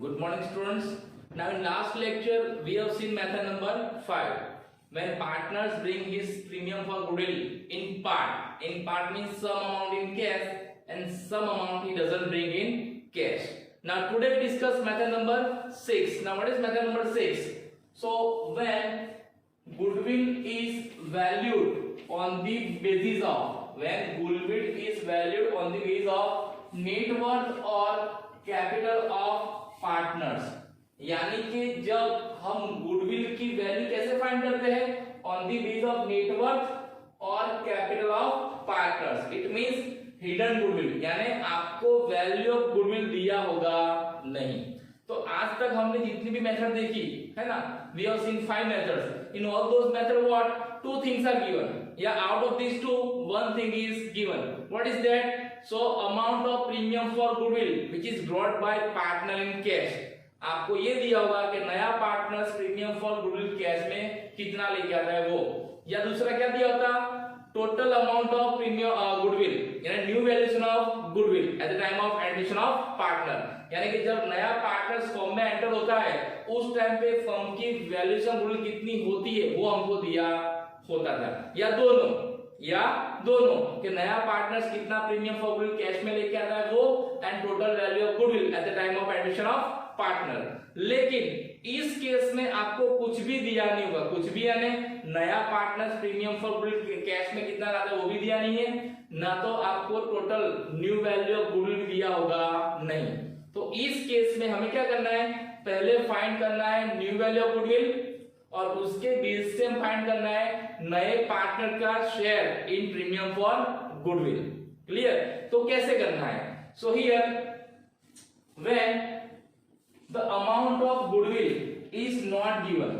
Good morning, students. Now, in last lecture, we have seen method number 5. When partners bring his premium for goodwill in part. In part means some amount in cash and some amount he doesn't bring in cash. Now, today we discuss method number 6. Now, what is method number 6? So, when goodwill is valued on the basis of net worth और capital of partners, यानी कि जब हम goodwill की value कैसे find करते हैं on the base of net worth और capital of partners, it means hidden goodwill, यानी आपको वैल्यू ऑफ गुडविल दिया होगा नहीं। तो आज तक हमने जितनी भी मेथड देखी है ना, we have seen 5 methods. In all those method what 2 things are given, या out of this 2 1 thing is given. What is that? So amount of premium for goodwill which is brought by partner in cash, आपको ये दिया होगा कि नया partners premium for goodwill cash में कितना लेके आता है वो, या दूसरा क्या दिया होता total amount of premium goodwill, यानी new valuation of goodwill at the time of admission of partner, यानी कि जब नया पार्टनर्स फर्म में एंटर होता है उस टाइम पे फर्म की वैल्यूएशन गुडविल कितनी होती है वो हमको दिया होता था, या दोनों कि नया पार्टनर्स कितना प्रीमियम फॉर गुडविल कैश में लेके आता है वो, and total value of goodwill at the time of admission of partner. लेकिन इस केस में आपको कुछ भी दिया नहीं होगा, कुछ भी, यानी नया partners premium for goodwill cash में कितना लाता है वो भी दिया नहीं है, ना तो आपको total new value of goodwill दिया होगा नहीं। तो इस केस में हमें क्या करना है, पहले फाइंड करना है न्यू वैल्यू ऑफ गुडविल और उसके बेस से हम फाइंड करना है नए पार्टनर का share in premium for goodwill. Clear? तो कैसे करना है? So here when the amount of goodwill is not given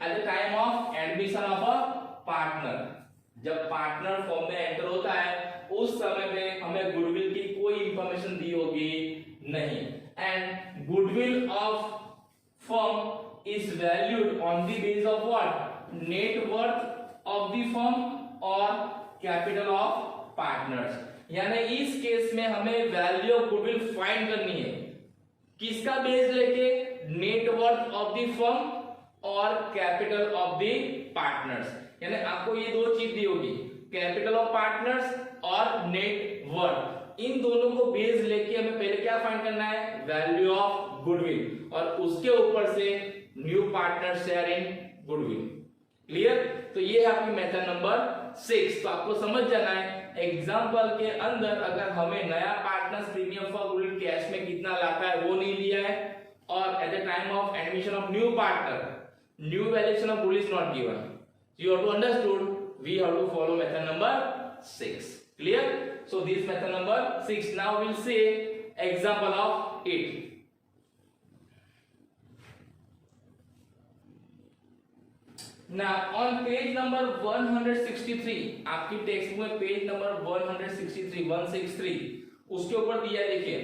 at the time of admission of a partner, जब पार्टनर फॉर्म में एंटर होता है उस समय पे हमें गुडविल की कोई इंफॉर्मेशन दी होगी नहीं, and goodwill of firm is valued on the basis of what? Net worth of the firm और capital of partners, यानी इस केस में हमें वैल्यू ऑफ गुडविल फाइंड करनी है किसका बेस लेके? Net worth of the firm और कैपिटल ऑफ द पार्टनर्स, यानी आपको ये दो चीज दी होगी, कैपिटल ऑफ पार्टनर्स और नेट वर्थ। इन दोनों को बेस लेके हमें पहले क्या फाइंड करना है? वैल्यू ऑफ गुडविल, और उसके ऊपर से new partner share in goodwill. Clear? तो ये है आपकी मेथड नंबर 6। तो आपको समझ जाना है एग्जांपल के अंदर अगर हमें नया partners premium for goodwill cash में कितना लाता है वो नहीं दिया है, और at the time of admission of new partner new valuation of goodwill is not given, you have to understood we have to follow method number 6। Clear? So this method number 6. Now we'll see example of it. Now on page number 163, आपकी text book में page number 163 उसके ऊपर दिया है, देखिए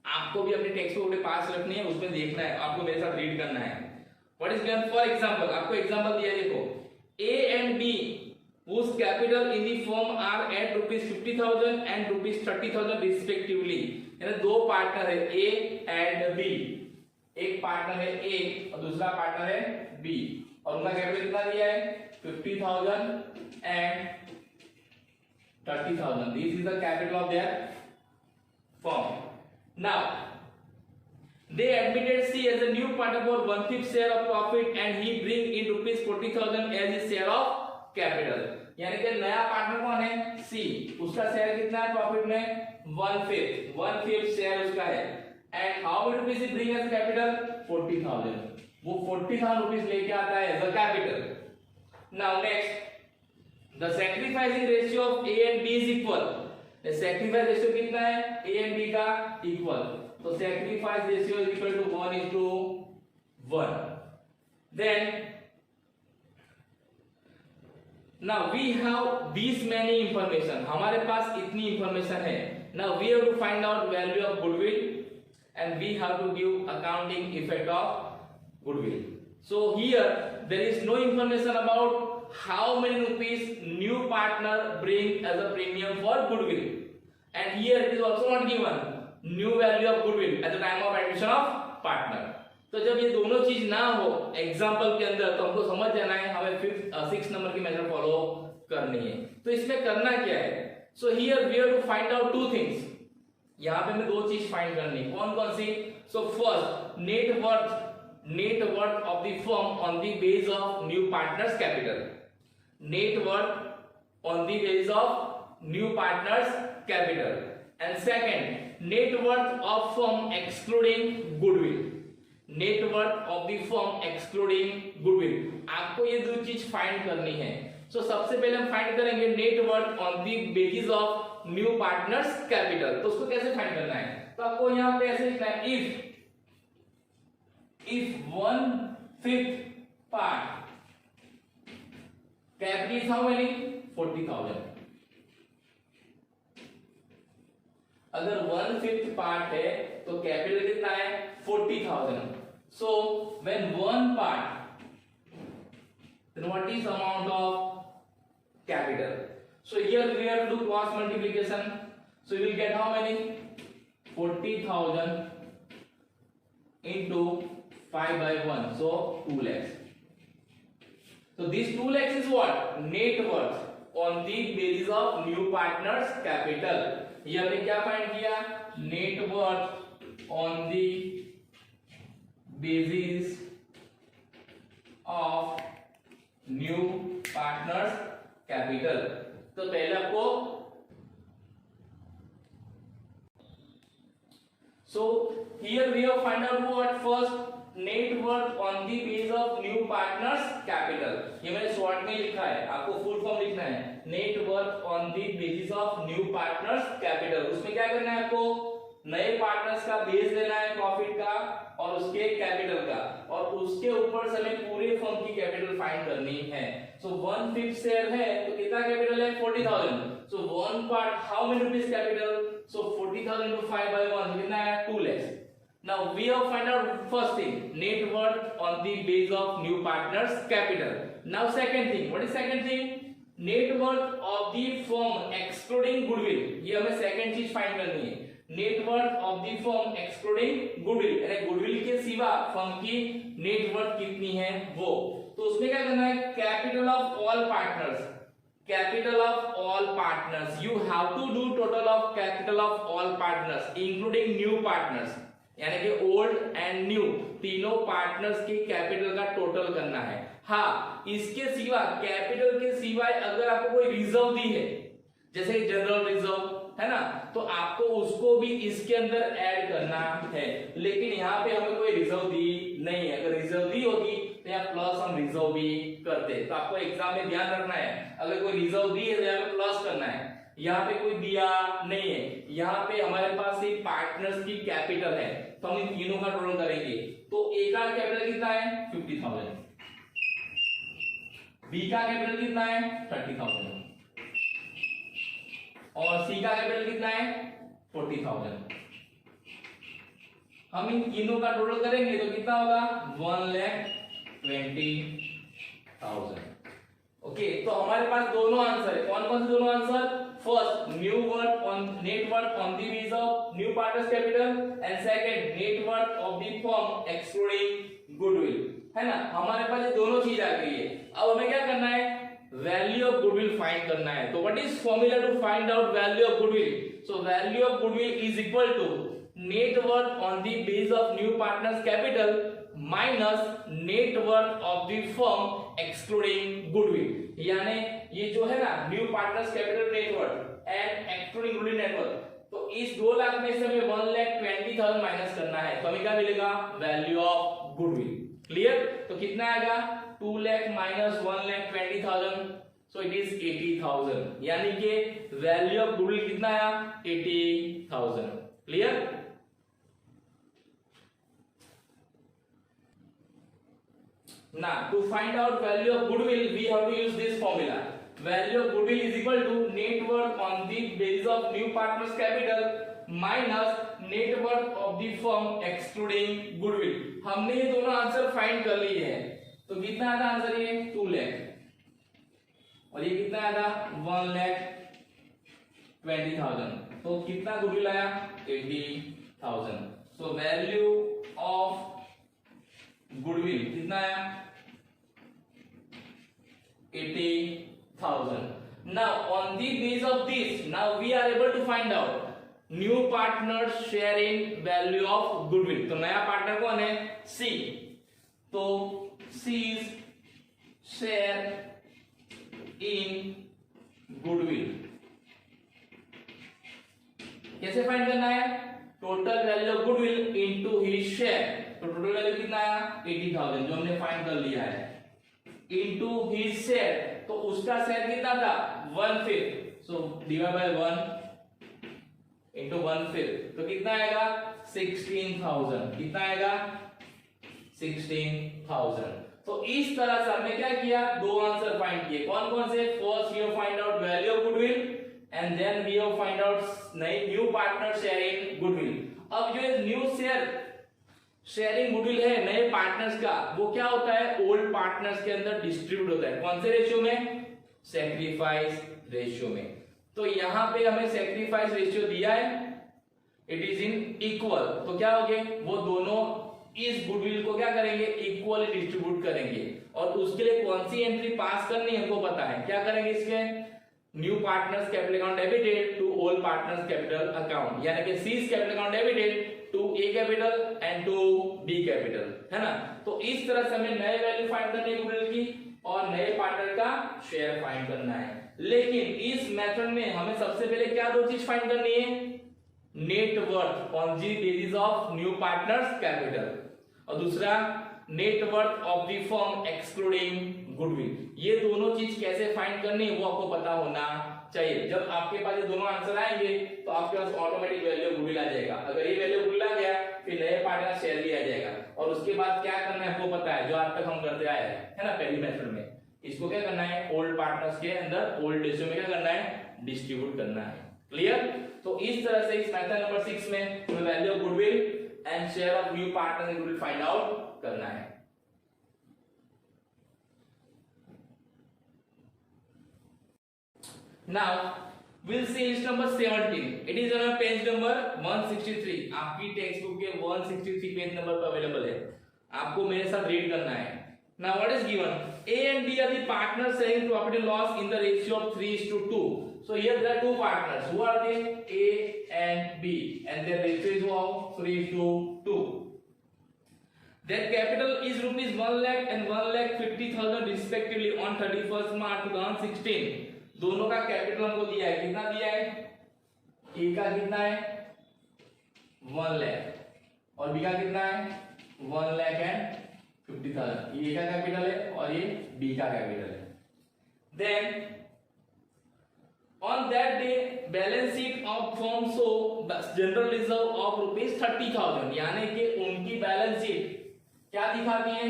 आपको भी अपनी टेक्स्ट बुक अपने पास रखनी है, उसमें देखना है, आपको मेरे साथ रीड करना है। What is given? For example, आपको एग्जांपल दिया है, देखो A and B whose capital in the firm are at rupees 50,000 and rupees 30,000 respectively, यानी दो पार्टनर है A and B, एक पार्टनर है A और दूसरा पार्टनर है B, और उनका कैपिटल कितना दिया है? 50,000 and 30,000. This is the capital of their firm. Now they admitted C as a new partner for 1/5 share of profit and he bring in rupees 40,000 as his share of capital, यानी कि नया partner कौन है? सी, उसका share कितना है profit में? 1/5 share उसका है, and how money rupees bring as capital? 40,000, वो 40,000 रुपीस लेके आता है as a capital. Now next, the sacrificing ratio of A and B is equal, sacrifice ratio कितना है? ए एंड बी का इक्वल, तो sacrifice ratio is equal to 1:1। Then now we have this many information, हमारे पास इतनी information है। now we have to find out value of goodwill and we have to give accounting effect of goodwill. So here there is no information about how many rupees new partner bring as a premium for goodwill, and here it is also not given new value of goodwill at the time of admission of partner. तो जब ये दोनों चीज ना हो example के अंदर, तो हमको समझ जाना है हमें 6 नंबर की मेथड फॉलो करनी है। तो इसमें करना क्या है? So here we have to find out two things. यहाँ पे हमें दो चीज फाइंड करनी है। कौन कौन सी? So first, net worth of the firm on the base of new partners capital. Net worth on the base of new partners capital. And second, net worth of firm excluding goodwill. Net worth of the firm excluding goodwill. आपको ये दो चीज find करनी है। सो सबसे पहले हम find करेंगे net worth on the basis of new partners capital. तो उसको कैसे फाइंड करना है? तो आपको यहां पे ऐसे लिखना है, if 1/5 part capital is how many? 40,000। अगर 1/5 पार्ट है तो कैपिटल कितना है? 40,000। So when 1 part, then what is the amount of capital? So here we have to do cross multiplication. So we will get how many? 40,000 into 5/1. So 2 lakhs. So this 2 lakhs is what? Net worth on the basis of new partners capital. ये हमने क्या find किया? Net worth on the basis of new partners capital. तो पहले आपको so here we have find out what? First, net worth on the base of new partners capital. ये मैंने short में लिखा है, आपको फुल फॉर्म लिखना है। Net worth on the basis of new partners capital. उसमें क्या करना है? आपको नए पार्टनर्स का बेस लेना है प्रॉफिट का और उसके कैपिटल का, और उसके ऊपर से हमें पूरे फर्म की कैपिटल फाइंड करनी है। सो 1/5 शेयर है तो कितना कैपिटल है? 40,000। सो 1 part how many rupees capital? So 40,000 into 5/1 कितना है? 2 lakhs. Now we have find out first thing, net worth on the base of new partners capital. Now second thing, what is second thing? Net worth of the firm excluding goodwill. ये हमें second चीज find करनी है। Net worth of the firm excluding goodwill, यानी goodwill के सिवा firm की net worth कितनी है वो। तो उसमें क्या करना है? Capital of all partners, capital of all partners. You have to do total of capital of all partners including new partners, यानी कि ओल्ड एंड न्यू तीनों पार्टनर्स की कैपिटल का टोटल करना है। हाँ, इसके सिवा कैपिटल के सिवाय अगर आपको कोई रिजर्व दी है, जैसे जनरल रिजर्व है ना, तो आपको उसको भी इसके अंदर ऐड करना है। लेकिन यहाँ पे हमें कोई रिजर्व दी नहीं है। अगर रिजर्व दी होगी तो यहाँ प्लस हम रिजर्व भी करते। तो आपको एग्जाम में ध्यान रखना है, अगर कोई रिजर्व दी है तो यहाँ पे प्लस करना है। यहाँ पे कोई दिया नहीं है, यहाँ पे हमारे पास सिर्फ पार्टनर्स की कैपिटल है, तो हम इन तीनों का टोटल करेंगे। तो ए का कैपिटल कितना है? 50,000। बी का कैपिटल कितना है? 30,000। और सी का कैपिटल कितना है? 40,000। हम इन तीनों का टोटल करेंगे तो कितना होगा? 1,20,000। ओके, तो हमारे पास दोनों आंसर है। कौन कौन से दोनों answer? First, new worth on net worth on the base of new partners capital, and second, net worth of the firm excluding goodwill, है ना। हमारे पास ये दोनों चीज आ गई है। अब हमें क्या करना है? वैल्यू ऑफ गुडविल फाइंड करना है। तो what is formula to find out value of goodwill? So value of goodwill is equal to net worth on the base of new partners capital minus net worth of the firm excluding goodwill. यानी ये जो है ना new partners capital net worth and excluding goodwill net worth, तो इस 2 लाख में से हमें 1,20,000 माइनस करना है। तो हमें क्या मिलेगा? Value of goodwill. क्लियर? तो कितना आएगा? 2 lakh minus 1,20,000, so it is 80,000। यानी कि वैल्यू ऑफ गुडविल कितना आया? 80,000। Clear? Now to find out value of goodwill we have to use this formula. Value of goodwill is equal to net worth on the basis of new partners capital minus net worth of the firm excluding goodwill. हमने ये दोनों answer find कर लिए हैं। तो कितना आता answer? ये 2 लाख, और ये कितना आता? 20,000, तो कितना गुडविल आया 80,000। सो वैल्यू ऑफ गुडविल कितना आया 80,000। Now on the base of this, now we are able to find out new partners share in value of goodwill। तो नया पार्टनर कौन है C, तो C's share in goodwill कैसे फाइंड करना है, total value of goodwill into his share. तो total value कितना आया 80,000 जो हमने फाइंड कर लिया है, इनटू हिज शेयर, तो उसका शेयर कितना था 1/5, सो डिवाइड बाय 1 इनटू 1/5, तो कितना आएगा 16,000, कितना आएगा 16,000। तो इस तरह से हमने क्या किया, दो आंसर फाइंड किए, कौन कौन से, first we have find out value of goodwill and then we have find out new partner share in goodwill. अब जो न्यू शेयरिंग गुडविल है नए पार्टनर्स का, वो क्या होता है ओल्ड पार्टनर्स के अंदर डिस्ट्रीब्यूट होता है, कौन से रेशियो में, सैक्रिफाइस रेशियो में। तो यहां पे हमें सैक्रिफाइस रेशियो दिया है, इट इज इन इक्वल, तो क्या हो गए वो दोनों इस गुडविल को क्या करेंगे इक्वली डिस्ट्रीब्यूट करेंगे। और उसके लिए कौन सी एंट्री पास करनी है हमको पता है, क्या करेंगे इसके, new partners capital account debited to old partners capital account, यानी कि C's capital account debited to A capital and to B capital, है ना। तो इस तरह से हमें नए वैल्यू फाइंड करनी है गुडविल की और नए पार्टनर का शेयर फाइंड करना है। लेकिन इस मेथड में हमें सबसे पहले क्या दो चीज फाइंड करनी है, net worth on the basis of new partners capital, और दूसरा net worth of the firm excluding goodwill. ये दोनों चीज कैसे फाइंड करनी है वो आपको पता होना चाहिए। जब आपके पास ये दोनों आंसर आएंगे तो आपके पास ऑटोमेटिक वैल्यू गुडविल आ जाएगा। अगर ये वैल्यू गुडविल आ गया फिर नए पार्टनर शेयर भी आ जाएगा, और उसके बाद क्या करना है आपको पता है, जो आज तक हम करते आए हैं, है ना, पहली मेथड में इसको क्या करना है ओल्ड पार्टनर्स के अंदर ओल्ड रेशियो में क्या करना है डिस्ट्रीब्यूट करना है। क्लियर। तो इस तरह से इस मेथड नंबर 6 में हमें value of goodwill and share of new partner in goodwill find out करना है। Now we'll see list number 17. It is on page number 163. आपकी टेक्स्ट बुक के 163 पेज नंबर पर अवेलेबल है, आपको मेरे साथ रीड करना है। Now what is given? A and B are the partners sharing profit and loss in the ratio of 3:2. So here there are two partners. Who are they? A and B, and their ratio is how 3:2. Their capital is rupees 1 lakh and 1,50,000 respectively on 31st March 2016. दोनों का capital हमको दिया है, कितना दिया है, ए का कितना है 1 लाख और बी का कितना है 1,50,000। ये ए का कैपिटल है और ये बी का कैपिटल है। Then on that day balance sheet of firm show general reserve of rupees 30,000, यानी कि उनकी बैलेंस शीट क्या दिखाती है,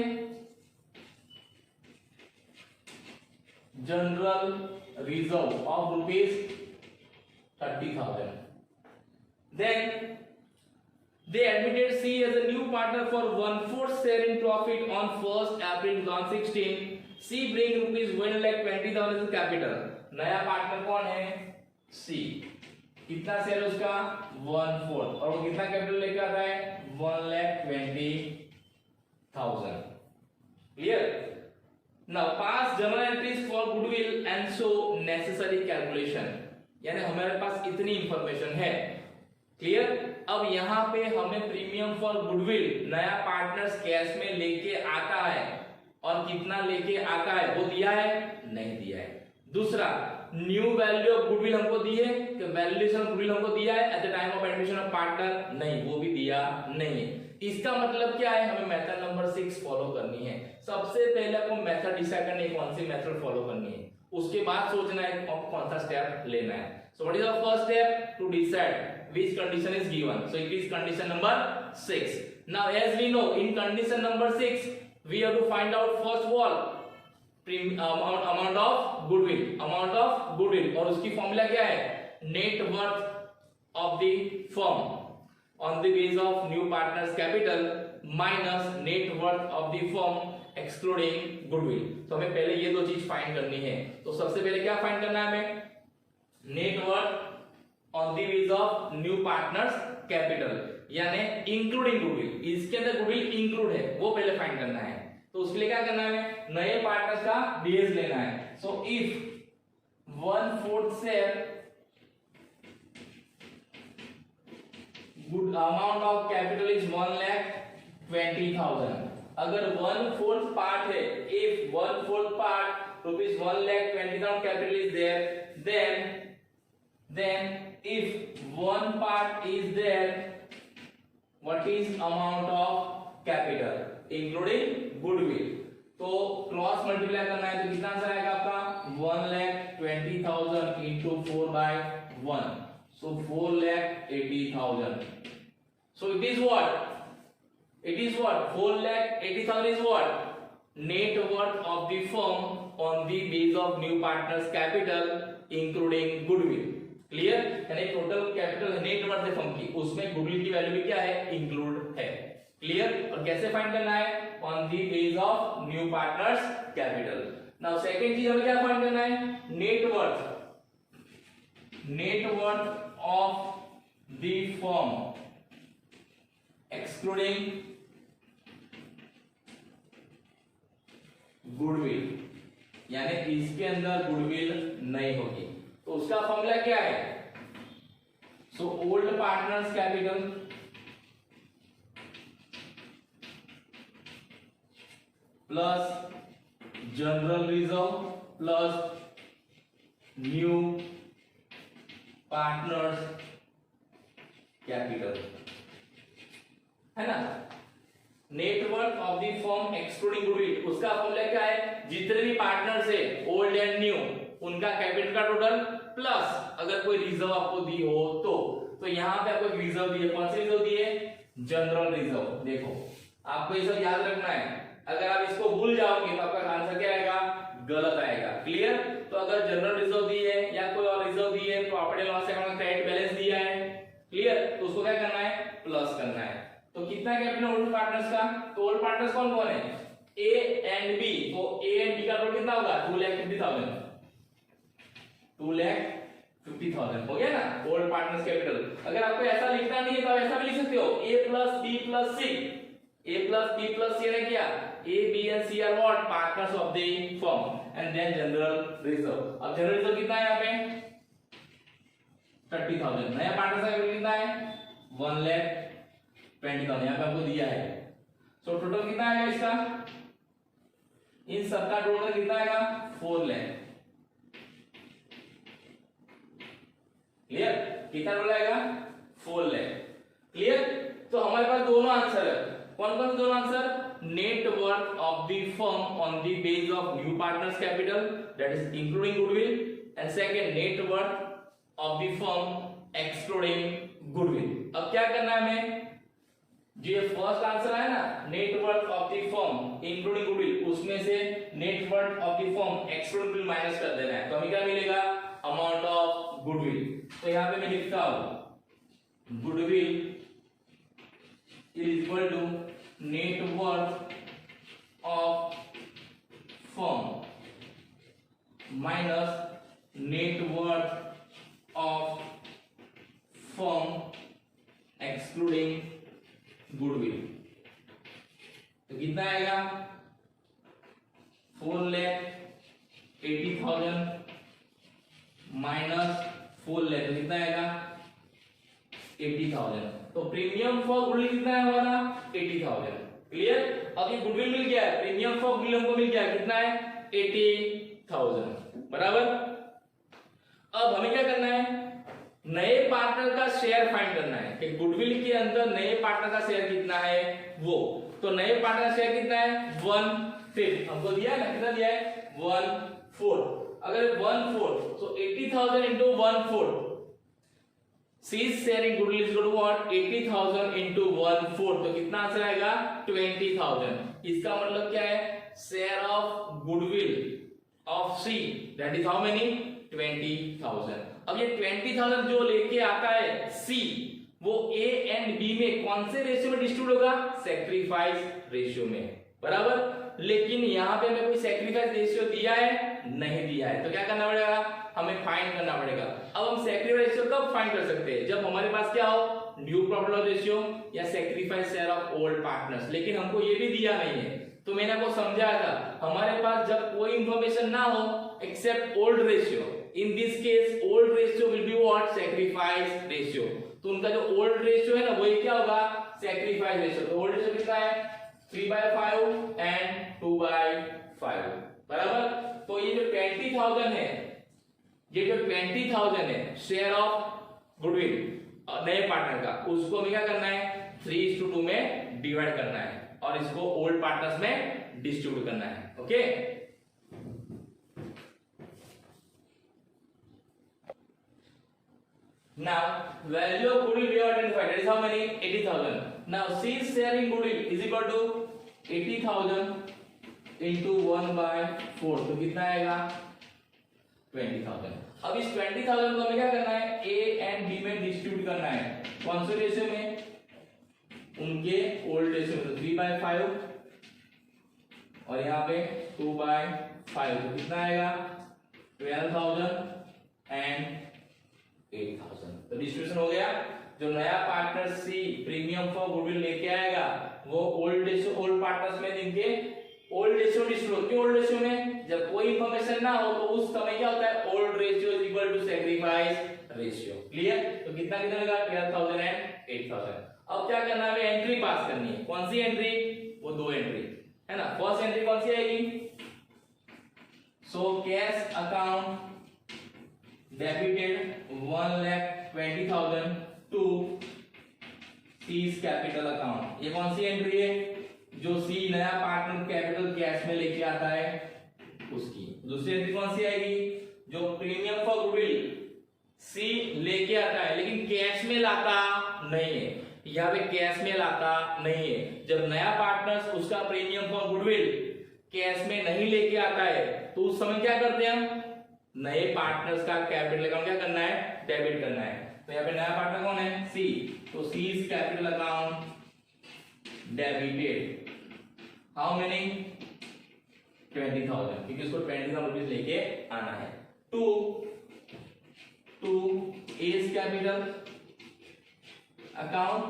general reserve of rupees 30,000. Then they admitted C as a new partner for 1/4 share in profit on 1st April 2016. C bring rupees 1,20,000 as capital. नया partner कौन है C, कितना शेयर उसका 1/4 और वो कितना कैपिटल लेके आता है 1,20,000। Clear. Now pass journal entries for goodwill and show necessary calculation, यानी हमारे पास इतनी इंफॉर्मेशन है। क्लियर। अब यहाँ पे हमें प्रीमियम फॉर गुडविल नया पार्टनर्स कैश में लेके आता है और कितना लेके आता है वो दिया है, नहीं दिया है। दूसरा न्यू वैल्यू ऑफ गुडविल हमको दी है, कि वैल्यूएशन ऑफ गुडविल हमको दिया है eight the time of admission of partner, नहीं वो भी दिया नहीं है। इसका मतलब क्या है, हमें मेथड नंबर 6 फॉलो करनी है। सबसे पहले आपको मेथड डिसाइड करनी है कौन सी मेथड फॉलो करनी है, उसके बाद सोचना है कौन सा स्टेप लेना है। So what is the first step to decide which condition is given, so it is condition number 6। Now as we know in condition number 6 we have to find out first of all amount of goodwill, और उसकी formula क्या है, net worth of the firm on the base of new partners capital minus net worth of the firm excluding goodwill। तो हमें पहले ये दो चीज फाइंड करनी है। तो सबसे पहले क्या फाइंड करना है हमें, net worth on the base of new partners capital, यानी इंक्लूडिंग गुडविल, इसके अंदर गुडविल इंक्लूड है वो पहले फाइंड करना है। तो उसके लिए क्या करना है, नए पार्टनर्स का बेस लेना है। So if 1/4 share good amount of capital is 1,20,000, अगर 1/4 पार्ट है, if 1/4 part rupees 1,20,000 capital is there, then if one part is there, what is amount of capital including goodwill, तो क्रॉस मल्टीप्लाई करना है तो कितना answer आएगा आपका 1,20,000 into 4/1, so 4,80,000. So it is what 4,80,000 is what net worth of the firm on the base of new partners capital including goodwill. Clear, यानी total capital net worth है firm की, उसमें गुडविल की वैल्यू भी क्या है, इंक्लूड है। Clear, और कैसे फाइंड करना है, on the base of new partners capital. Now second चीज हमें क्या फाइंड करना है, net worth of the firm excluding goodwill, यानी इसके अंदर गुडविल नहीं होगी, तो उसका फॉर्मूला क्या है, so old partners capital plus general reserve plus new partners capital, है ना। Net worth of the firm excluding goodwill, उसका फॉर्मूला क्या है, जितने भी पार्टनर्स है ओल्ड एंड न्यू, उनका कैपिटल का टोटल प्लस अगर कोई रिजर्व आपको दी हो तो यहां पे आपको रिजर्व दी है, कौन सी रिजर्व दी है, जनरल रिजर्व। देखो आपको ये सब याद रखना है, अगर आप इसको भूल जाओगे तो आपका आंसर क्या आएगा, गलत आएगा। क्लियर, तो अगर जनरल रिजर्व दी है या कोई और रिजर्व दी है, प्रॉपर्टी लॉस अकाउंट में क्रेडिट बैलेंस दिया है, क्लियर, तो उसको क्या करना है, प्लस करना है। तो कितना कैपिटल ओल्ड पार्टनर्स का, तो ओल्ड पार्टनर्स कौन कौन है, ए एंड बी, तो ए एंड बी का टोटल कितना होगा 2,50,000, 2,50,000 हो गया ना ओल्ड पार्टनर्स कैपिटल। अगर आपको ऐसा लिखना नहीं है तो आप ऐसा भी लिख सकते हो, a plus b plus c, a plus b plus c ने क्या, a b and c are what partners of the firm and then general reserve। अब जनरल रिजर्व कितना है यहाँ पे 30,000, नया पार्टनर्स का कैपिटल कितना है 1,20,000 यहाँ पे आपको दिया है। सो टोटल कितना आएगा इसका, इन सबका टोटल कितना आएगा 4 लाख। क्लियर, कितना टोटल आएगा 4 लाख। क्लियर, तो हमारे पास दोनों आंसर है, कौन कौन से दोनों answer, net worth of the firm on the base of new partners capital that is including goodwill, and second net worth of the firm excluding goodwill. अब क्या करना है हमें, जो फर्स्ट आंसर है ना net worth of the firm including goodwill, उसमें से net worth of the firm excluding goodwill minus कर देना है, तो हमें क्या मिलेगा, अमाउंट ऑफ गुडविल। तो यहां पे मैं लिखता हूं goodwill is equal to net worth of firm minus net worth of firm excluding goodwill. तो कितना आएगा 4,80,000 माइनस 4 लाख, तो कितना आएगा 80,000। तो प्रीमियम फॉर गुडविल कितना है हमारा 80,000। क्लियर, अब ये गुडविल मिल गया है, प्रीमियम फॉर गुडविल हमको मिल गया, कितना है 80,000, बराबर। अब हमें क्या करना है, नए पार्टनर का शेयर फाइंड करना है कि गुडविल के अंदर नए पार्टनर का शेयर कितना है वो। तो नए पार्टनर का शेयर कितना है 1/5, हमको दिया है ना, कितना दिया है 1/4। अगर 1/4 तो 80,000 into 1/4, C is sharing goodwill is equal to what 80,000 into 1/4, तो कितना आंसर आएगा 20,000। इसका मतलब क्या है, share of goodwill of C that is how many 20,000। अब ये 20,000 जो लेके आता है C, वो A एंड B में कौन से रेशियो में डिस्ट्रीब्यूट होगा, सैक्रिफाइस रेशियो में, बराबर। लेकिन यहाँ पे हमें कोई सैक्रिफाइस रेशियो दिया है, नहीं दिया है, तो क्या करना पड़ेगा, हमें फाइंड करना पड़ेगा। अब हम सैक्रिफाइस रेशियो कब फाइंड कर सकते हैं, जब हमारे पास क्या हो, न्यू प्रॉफिट लॉस रेशियो या sacrifice share of old partners. लेकिन हमको ये भी दिया नहीं है, तो मैंने आपको समझाया था, हमारे पास जब कोई इंफॉर्मेशन ना हो except old ratio, in this case old ratio will be what, sacrifice ratio. तो उनका जो ओल्ड रेशियो है ना, वही क्या होगा, सैक्रिफाइस रेशियो। तो ओल्ड रेशियो कितना है, 3/5 एंड 2/5, बराबर। तो ये जो 20,000 है, ये जो 20,000 है शेयर ऑफ गुडविल नए पार्टनर का, उसको हमें क्या करना है, 3:2 में डिवाइड करना है और इसको ओल्ड पार्टनर्स में डिस्ट्रीब्यूट करना है। Okay, now value of goodwill we have identified, that is how many, 80,000. now C's share in goodwill is equal to 80,000 into 1/4, तो कितना आएगा, 20,000। अब इस 20,000 को हमें क्या करना है, A एंड B में डिस्ट्रीब्यूट करना है, कौन से रेशियो में, उनके ओल्ड रेशियो में। तो 3/5 और यहाँ पे 2/5, तो कितना आएगा, 12,000 एंड 8,000। तो डिस्ट्रीब्यूशन हो गया। जो नया partner C premium for goodwill लेके आएगा, वो ओल्ड रेशियो, ओल्ड पार्टनर्स में जिनके ओल्ड रेशियो डिस्ट्रीब्यूट, क्यों ओल्ड रेशियो में, जब कोई इंफॉर्मेशन ना हो तो उस समय क्या होता है, old ratio is equal to sacrifice ratio. Clear, तो कितना कितना होगा, 12,000 एंड 8,000। अब क्या करना है, एंट्री पास करनी है, कौन सी एंट्री, वो दो एंट्री है ना। फर्स्ट एंट्री कौन सी आएगी, so cash account debited 1,20,000 to C's capital account. ये कौन सी एंट्री है, जो सी नया पार्टनर कैपिटल कैश में लेके आता है उसकी। दूसरी एंट्री कौन सी आएगी, जो प्रीमियम फॉर गुडविल सी लेके आता है लेकिन कैश में लाता नहीं है, यहाँ पे कैश में लाता नहीं है। जब नया पार्टनर उसका प्रीमियम फॉर गुडविल कैश में नहीं लेके आता है, तो उस समय क्या करते हैं हम, नए पार्टनर्स का कैपिटल अकाउंट क्या करना है, डेबिट करना है। तो यहाँ पे नया पार्टनर कौन है, सी, तो C's capital account debited how many, 20,000, क्योंकि उसको 20,000 रुपीज लेके आना है। To A's capital account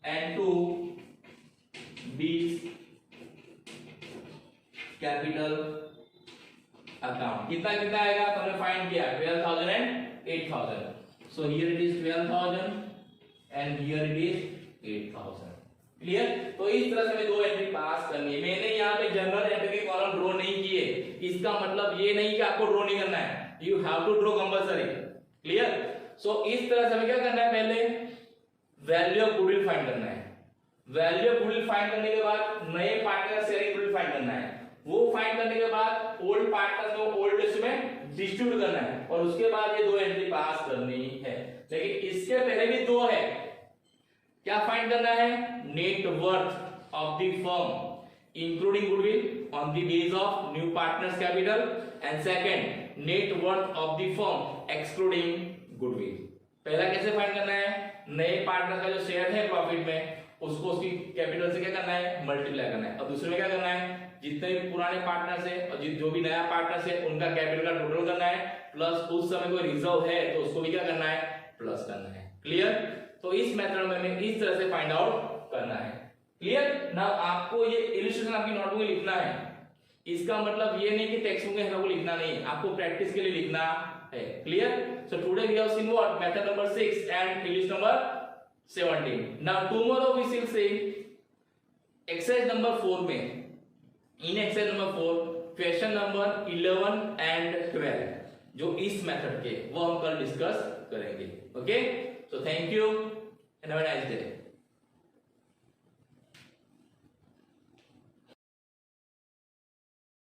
and to B's capital account. कितना कितना आएगा, तो हमने फाइंड किया 12,000 and 8,000। So here it is 12,000 and here it is 8,000। Clear, तो इस तरह से हमें दो एंट्री पास करनी है। मैंने यहाँ पे जनरल एंट्री के कॉलम ड्रॉ नहीं किए, इसका मतलब ये नहीं कि आपको ड्रॉ नहीं करना है, you have to draw compulsory. Clear, so इस तरह से हमें क्या करना है, पहले वैल्यू ऑफ गुडविल फाइंड करना है। वैल्यू ऑफ गुडविल फाइंड करने के बाद नए पार्टनर का शेयरिंग गुडविल फाइंड करना है। वो फाइंड करने के बाद ओल्ड पार्टनर को ओल्ड रेशियो में डिस्ट्रीब्यूट करना है और उसके बाद ये दो एंट्री पास करनी है। लेकिन इसके पहले भी दो है, क्या फाइंड करना है, net worth of the firm including goodwill on the base of new partners capital and second net worth of the firm excluding goodwill. पहला कैसे फाइंड करना है, नए पार्टनर का जो शेयर है प्रॉफिट में उसको उसकी कैपिटल से क्या करना है, मल्टीप्लाई करना है। और दूसरे में क्या करना है, जितने भी पुराने पार्टनर्स है और जो भी नया पार्टनर्स है उनका कैपिटल का टोटल करना है, प्लस उस समय कोई रिजर्व है तो उसको भी क्या करना है, प्लस करना है। क्लियर, तो इस मेथड में हमें इस तरह से फाइंड आउट करना है। क्लियर, नाउ आपको ये इलस्ट्रेशन आपकी नोटबुक में लिखना है। इसका मतलब ये नहीं कि टेक्स्ट बुक में आपको लिखना नहीं है, आपको प्रैक्टिस के लिए लिखना है। Clear, so today we have seen what, method number 6 and English number 17। Now tomorrow we will see exercise number 4 में, in exercise number 4 question number 11 and 12 जो इस मेथड के, वो हम कल डिस्कस करेंगे। Okay, so thank you and have a nice day.